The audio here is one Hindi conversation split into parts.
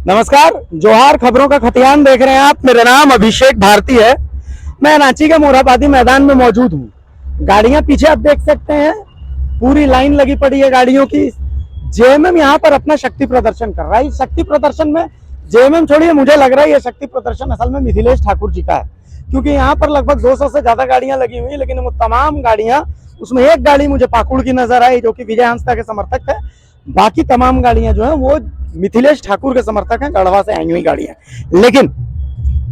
नमस्कार, जोहार। खबरों का खतियान देख रहे हैं आप। मेरा नाम अभिषेक भारती है। मैं रांची के मोरहाबादी मैदान में मौजूद हूँ। गाड़ियां पीछे आप देख सकते हैं, पूरी लाइन लगी पड़ी है गाड़ियों की। जेएमएम यहाँ पर अपना शक्ति प्रदर्शन कर रहा है। इस शक्ति प्रदर्शन में जेएमएम छोड़िए, मुझे लग रहा है ये शक्ति प्रदर्शन असल में मिथिलेश ठाकुर जी का है, क्योंकि यहाँ पर लगभग 200 से ज्यादा गाड़ियां लगी हुई, लेकिन वो तमाम गाड़ियां, उसमें एक गाड़ी मुझे पाकुड़ की नजर आई जो कि विजय हंसदा के समर्थक है। बाकी तमाम गाड़ियां जो है वो मिथिलेश ठाकुर के समर्थक हैं, गढ़वा से आई हुई गाड़ियां। लेकिन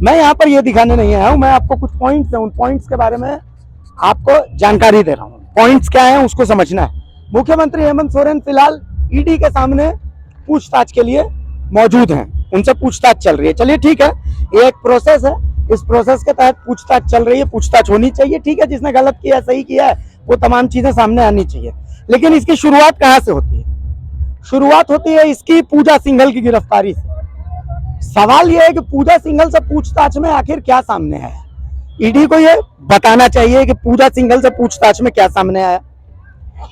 मैं यहाँ पर ये दिखाने नहीं आया हूं, मैं आपको कुछ पॉइंट्स है, उन पॉइंट्स के बारे में आपको जानकारी दे रहा हूँ। पॉइंट्स क्या है उसको समझना है। मुख्यमंत्री हेमंत सोरेन फिलहाल ईडी के सामने पूछताछ के लिए मौजूद हैं, उनसे पूछताछ चल रही है। चलिए ठीक है, ये एक प्रोसेस है, इस प्रोसेस के तहत पूछताछ चल रही है, पूछताछ होनी चाहिए। ठीक है, जिसने गलत किया सही किया है वो तमाम चीजें सामने आनी चाहिए। लेकिन इसकी शुरुआत कहाँ से होती है? शुरुआत होती है इसकी पूजा सिंघल की गिरफ्तारी से। सवाल यह है कि पूजा सिंघल से पूछताछ में आखिर क्या सामने आया? ईडी को यह बताना चाहिए कि पूजा सिंघल से पूछताछ में क्या सामने आया।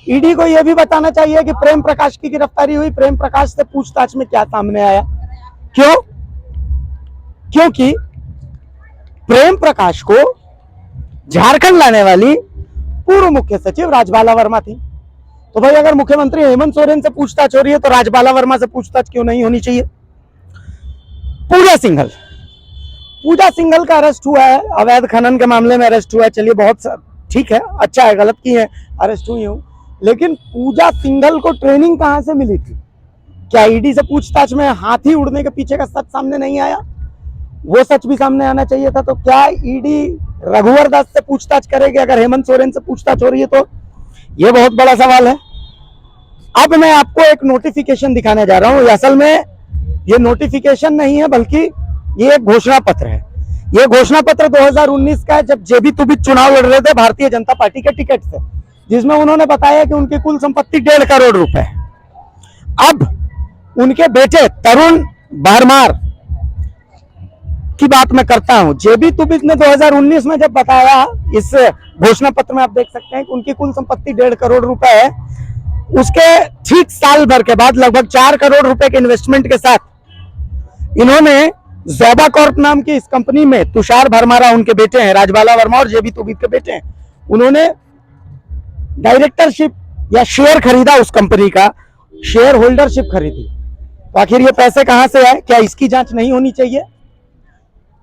ईडी को यह भी बताना चाहिए कि प्रेम प्रकाश की गिरफ्तारी हुई, प्रेम प्रकाश से पूछताछ में क्या सामने आया। क्यों? क्योंकि प्रेम प्रकाश को झारखंड लाने वाली पूर्व मुख्य सचिव राजबाला वर्मा थी। तो भाई अगर मुख्यमंत्री हेमंत सोरेन से पूछताछ हो रही है तो राजबाला वर्मा से पूछताछ क्यों नहीं होनी चाहिए? पूजा सिंघल का अरेस्ट हुआ है, अवैध खनन के मामले में अरेस्ट हुआ है। चलिए बहुत ठीक है, अच्छा है, गलत की है, अरेस्ट हुई हूं। लेकिन पूजा सिंघल को ट्रेनिंग कहां से मिली थी? क्या ईडी से पूछताछ में हाथी उड़ने के पीछे का सच सामने नहीं आया? वो सच भी सामने आना चाहिए था। तो क्या ईडी रघुवर दास से पूछताछ करेगी अगर हेमंत सोरेन से पूछताछ हो रही है? तो ये बहुत बड़ा सवाल है। अब मैं आपको एक नोटिफिकेशन दिखाने जा रहा हूं। असल में ये नोटिफिकेशन नहीं है, बल्कि ये एक घोषणा पत्र है। ये घोषणा पत्र 2019 का है, जब जेबी तुबित चुनाव लड़ रहे थे भारतीय जनता पार्टी के टिकट से, जिसमें उन्होंने बताया कि उनकी कुल संपत्ति 1.5 करोड़ रुपए। अब उनके बेटे तरुण भरमार की बात मैं करता हूं। जेबी तुबित ने 2019 में जब बताया, इस घोषणा पत्र में आप देख सकते हैं कि उनकी कुल संपत्ति 1.5 करोड़ रुपए है। उसके ठीक साल भर के बाद लगभग 4 करोड़ रुपए के इन्वेस्टमेंट के साथ इन्होंने जोबा कॉर्प नाम की इस कंपनी में, तुषार भरमारा उनके बेटे हैं, राजबाला वर्मा और जेबी तुबित के बेटे हैं, उन्होंने डायरेक्टरशिप या शेयर खरीदा, उस कंपनी का शेयर होल्डरशिप खरीदी। तो आखिर ये पैसे कहां से आए? क्या इसकी जांच नहीं होनी चाहिए?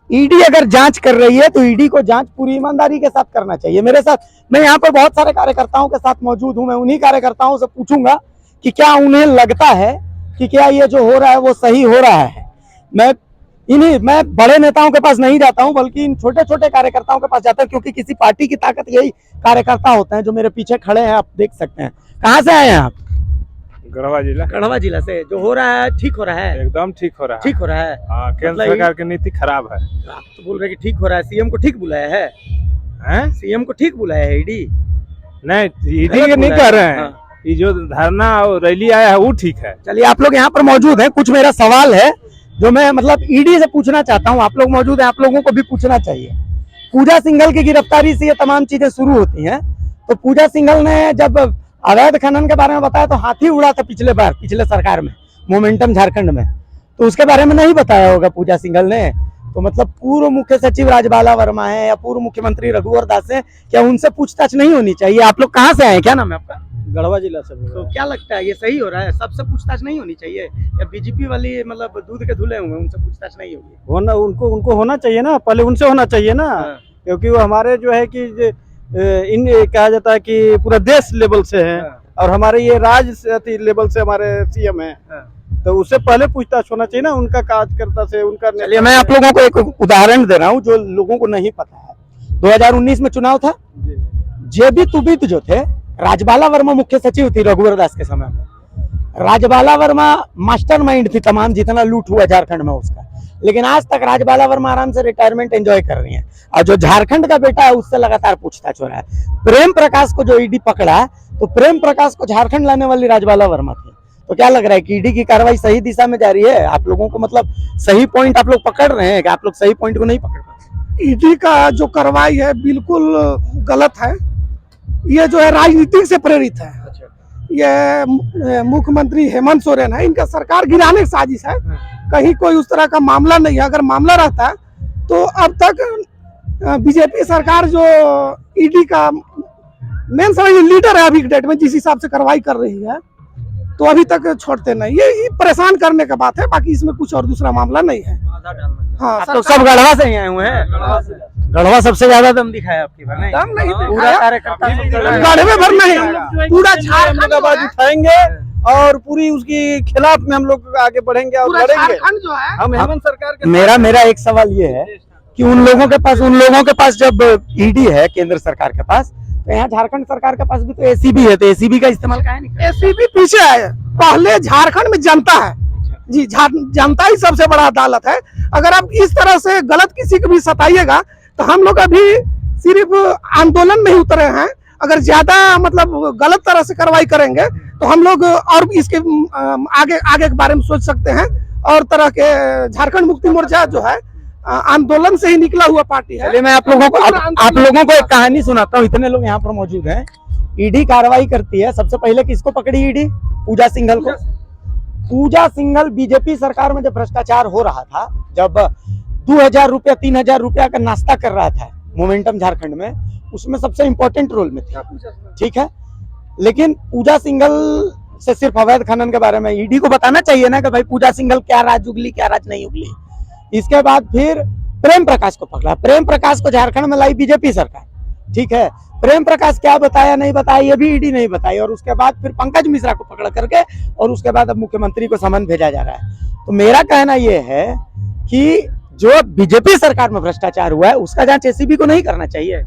ईडी अगर जांच कर रही है तो ईडी को जांच पूरी ईमानदारी के साथ करना चाहिए। मेरे साथ, मैं यहाँ पर बहुत सारे कार्यकर्ताओं के साथ मौजूद हूं। मैं उन्हीं कार्यकर्ताओं से पूछूंगा कि क्या उन्हें लगता है कि क्या ये जो हो रहा है वो सही हो रहा है। मैं बड़े नेताओं के पास नहीं जाता हूं, बल्कि इन छोटे छोटे कार्यकर्ताओं के पास जाता हूं, क्योंकि किसी पार्टी की ताकत यही कार्यकर्ता होते हैं। जो मेरे पीछे खड़े हैं, आप देख सकते हैं। कहाँ से आए हैं आप? गढ़वा जिला से। जो हो रहा है ठीक हो रहा है? एकदम ठीक हो रहा है। ठीक हो रहा है। केंद्र सरकार की नीति खराब है। आप तो बोल रहे कि ठीक हो रहा है। सीएम को ठीक बुलाया है? सीएम को ठीक बुलाया है ईडी? नहीं, ईडी के नहीं कह रहे हैं। ये जो धरना और रैली आया है वो ठीक है। चलिए, आप लोग यहाँ पर मौजूद हैं, कुछ मेरा सवाल है जो मैं ईडी से पूछना चाहता हूँ। आप लोग मौजूद हैं, आप लोगों को भी पूछना चाहिए। पूजा सिंघल की गिरफ्तारी से ये तमाम चीजें शुरू होती हैं। तो पूजा सिंघल ने जब अवैध खनन के बारे में बताया तो हाथी उड़ा था पिछले सरकार में, मोमेंटम झारखंड में। तो उसके बारे में नहीं बताया होगा पूजा सिंघल ने। तो मतलब पूर्व मुख्य सचिव राजबाला वर्मा है या पूर्व मुख्यमंत्री रघुवर दास है, क्या उनसे पूछताछ नहीं होनी चाहिए? आप लोग कहाँ से आए? क्या नाम है आपका? गढ़वा जिला से। तो क्या लगता है ये सही हो रहा है? सबसे पूछताछ नहीं होनी चाहिए या बीजेपी वाली मतलब दूध के धुले हुए उनसे पूछताछ नहीं होगी? होना उनको होना चाहिए ना, पहले उनसे होना चाहिए ना। क्योंकि वो हमारे जो है कि इन कहा जाता है कि पूरा देश लेवल से है और हमारे ये राज्य लेवल से हमारे सीएम है। तो उससे पहले पूछताछ होना चाहिए ना, उनका कार्यकर्ता से, उनका। चलिए, मैं आप लोगों को एक उदाहरण दे रहा हूँ जो लोगों को नहीं पता है। 2019 में चुनाव था। जेबी तुबित जो थे, राजबाला वर्मा मुख्य सचिव थी रघुवर दास के समय में। राजबाला वर्मा मास्टरमाइंड थी तमाम जितना लूट हुआ झारखंड में उसका। लेकिन आज तक राजबाला वर्मा आराम से रिटायरमेंट एंजॉय कर रही हैं, और जो झारखंड का बेटा है उससे लगातार पूछताछ हो रहा है। प्रेम प्रकाश को जो ईडी पकड़ा है, तो प्रेम प्रकाश को झारखंड लाने वाली राजबाला वर्मा थी। तो क्या लग रहा है कि ईडी की कार्रवाई सही दिशा में जा रही है? आप लोगों को मतलब सही पॉइंट आप लोग पकड़ रहे हैं कि आप लोग सही पॉइंट को नहीं पकड़ रहे? ईडी का जो कार्रवाई है बिल्कुल गलत है। ये जो है राजनीति से प्रेरित है। ये मुख्यमंत्री हेमंत सोरेन है, इनका सरकार गिराने की साजिश है। कहीं कोई उस तरह का मामला नहीं है। अगर मामला रहता है तो अब तक बीजेपी सरकार जो ईडी का मेन समझ लीडर है अभी के डेट में, जिस हिसाब से कार्रवाई कर रही है, तो अभी तक छोड़ते नहीं। ये परेशान करने का बात है, बाकी इसमें कुछ और दूसरा मामला नहीं है। हाँ, आप तो सब गढ़वा से ही आए हुए हैं। गढ़वा सबसे ज्यादा दम दिखाया आपकी बार, नहीं? दम नहीं पूरा दिखाया। कार्यकर्ता गढ़वे भर नहीं, पूरा झारखंड आवाज उठाएंगे और पूरी उसकी खिलाफ में हम लोग आगे बढ़ेंगे और पूरा लड़ेंगे। झारखंड जो है, हम हेमंत सरकार के मेरा एक सवाल ये है कि उन लोगों के पास जब ईडी है केंद्र सरकार के पास, तो यहाँ झारखंड सरकार के पास भी तो एसीबी है, तो एसीबी का इस्तेमाल काहे नहीं? एसीबी पीछे है। पहले झारखंड में जनता है जी, जनता ही सबसे बड़ा अदालत है। अगर आप इस तरह से गलत किसी को भी सताइएगा तो हम लोग अभी सिर्फ आंदोलन में ही उतरे हैं। अगर ज्यादा मतलब गलत तरह से कार्रवाई करेंगे तो हम लोग और भी इसके आगे के बारे में सोच सकते हैं। और तरह के झारखंड मुक्ति मोर्चा जो है आंदोलन से ही निकला हुआ पार्टी है। चलिए मैं आप लोगों को एक कहानी सुनाता हूँ। इतने लोग यहाँ पर मौजूद हैं। ईडी कार्रवाई करती है, सबसे पहले किसको पकड़ी ईडी? पूजा सिंघल को। पूजा सिंघल बीजेपी सरकार में जब भ्रष्टाचार हो रहा था, जब 2000 रुपया 3000 रुपया का नाश्ता कर रहा था मोमेंटम झारखंड में, उसमें सबसे इंपॉर्टेंट रोल में था, ठीक है। लेकिन पूजा सिंघल से सिर्फ अवैध खनन के बारे में ईडी को बताना चाहिए ना कि भाई पूजा सिंघल क्या राज उगली क्या राज नहीं उगली। इसके बाद फिर प्रेम प्रकाश को पकड़ा। प्रेम प्रकाश को झारखंड में लाई बीजेपी सरकार, ठीक है। प्रेम प्रकाश क्या बताया नहीं बताया ये भी ईडी नहीं बताई। और उसके बाद फिर पंकज मिश्रा को पकड़ करके और उसके बाद अब मुख्यमंत्री को समन भेजा जा रहा है। तो मेरा कहना यह है कि जो बीजेपी सरकार में भ्रष्टाचार हुआ है उसका जांच एसीबी को नहीं करना चाहिए।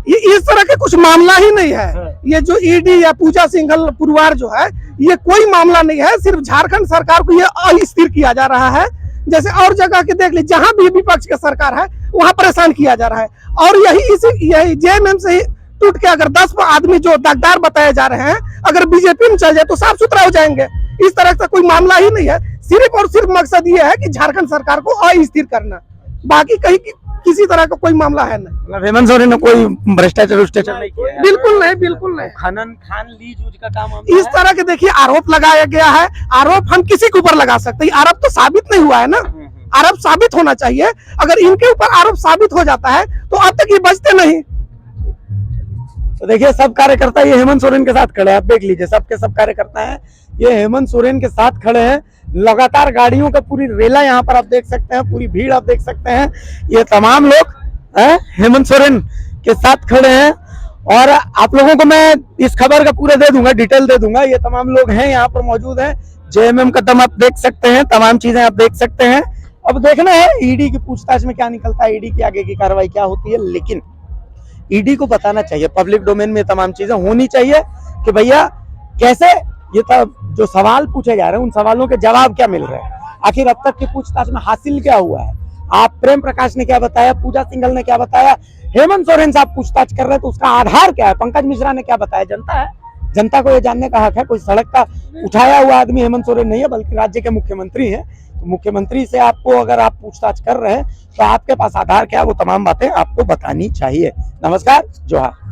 ये इस तरह के कुछ मामला ही नहीं है। ये जो ईडी या पूजा सिंघल पुरवार जो है, ये कोई मामला नहीं है। सिर्फ झारखंड सरकार को ये अस्थिर किया जा रहा है। जैसे और जगह के देख ली, जहां भी विपक्ष की सरकार है वहां परेशान किया जा रहा है। और यही जेएमएम से ही टूट के अगर 10 आदमी जो दागदार बताए जा रहे हैं, अगर बीजेपी में चल जाए तो साफ सुथरा हो जाएंगे। इस तरह का कोई मामला ही नहीं है। सिर्फ और सिर्फ मकसद ये है कि झारखंड सरकार को अस्थिर करना, बाकी कहीं किसी तरह का कोई मामला है नहीं। मतलब हेमंत सोरेन ने कोई भ्रष्टाचार नहीं किया है? बिल्कुल नहीं, बिल्कुल नहीं। खनन खान लीज ऊज का काम इस तरह के देखिए आरोप लगाया गया है। आरोप हम किसी के ऊपर लगा सकते हैं, आरोप तो साबित नहीं हुआ है ना। आरोप साबित होना चाहिए। अगर इनके ऊपर आरोप साबित हो जाता है तो अब तक ये बचते नहीं। तो देखिए सब कार्यकर्ता ये हेमंत सोरेन के साथ खड़े हैं। आप देख लीजिए सबके सब कार्यकर्ता हैं ये हेमंत सोरेन के साथ खड़े हैं। लगातार गाड़ियों का पूरी रेला यहाँ पर आप देख सकते हैं, पूरी भीड़ आप देख सकते हैं। ये तमाम लोग हेमंत सोरेन के साथ खड़े हैं। और आप लोगों को मैं इस खबर का पूरा दे दूंगा, डिटेल दे दूंगा। ये तमाम लोग हैं यहाँ पर मौजूद हैं। जेएमएम का दम आप देख सकते हैं, तमाम चीजें आप देख सकते हैं। अब देखना है ईडी की पूछताछ में क्या निकलता है, ईडी की आगे की कार्रवाई क्या होती है। लेकिन ईडी को बताना चाहिए, पब्लिक डोमेन में तमाम चीजें होनी चाहिए कि भैया कैसे ये जो सवाल पूछे जा रहे हैं उन सवालों के जवाब क्या मिल रहे हैं, आखिर अब तक की पूछताछ में हासिल क्या हुआ है। आप प्रेम प्रकाश ने क्या बताया, पूजा सिंघल ने क्या बताया, हेमंत सोरेन से आप पूछताछ कर रहे हैं तो उसका आधार क्या है, पंकज मिश्रा ने क्या बताया। जनता है, जनता को ये जानने का हक है। कोई सड़क का उठाया हुआ आदमी हेमंत सोरेन नहीं है, बल्कि राज्य के मुख्यमंत्री हैं। तो मुख्यमंत्री से आपको अगर आप पूछताछ कर रहे हैं तो आपके पास आधार क्या है, वो तमाम बातें आपको बतानी चाहिए। नमस्कार, जोहार।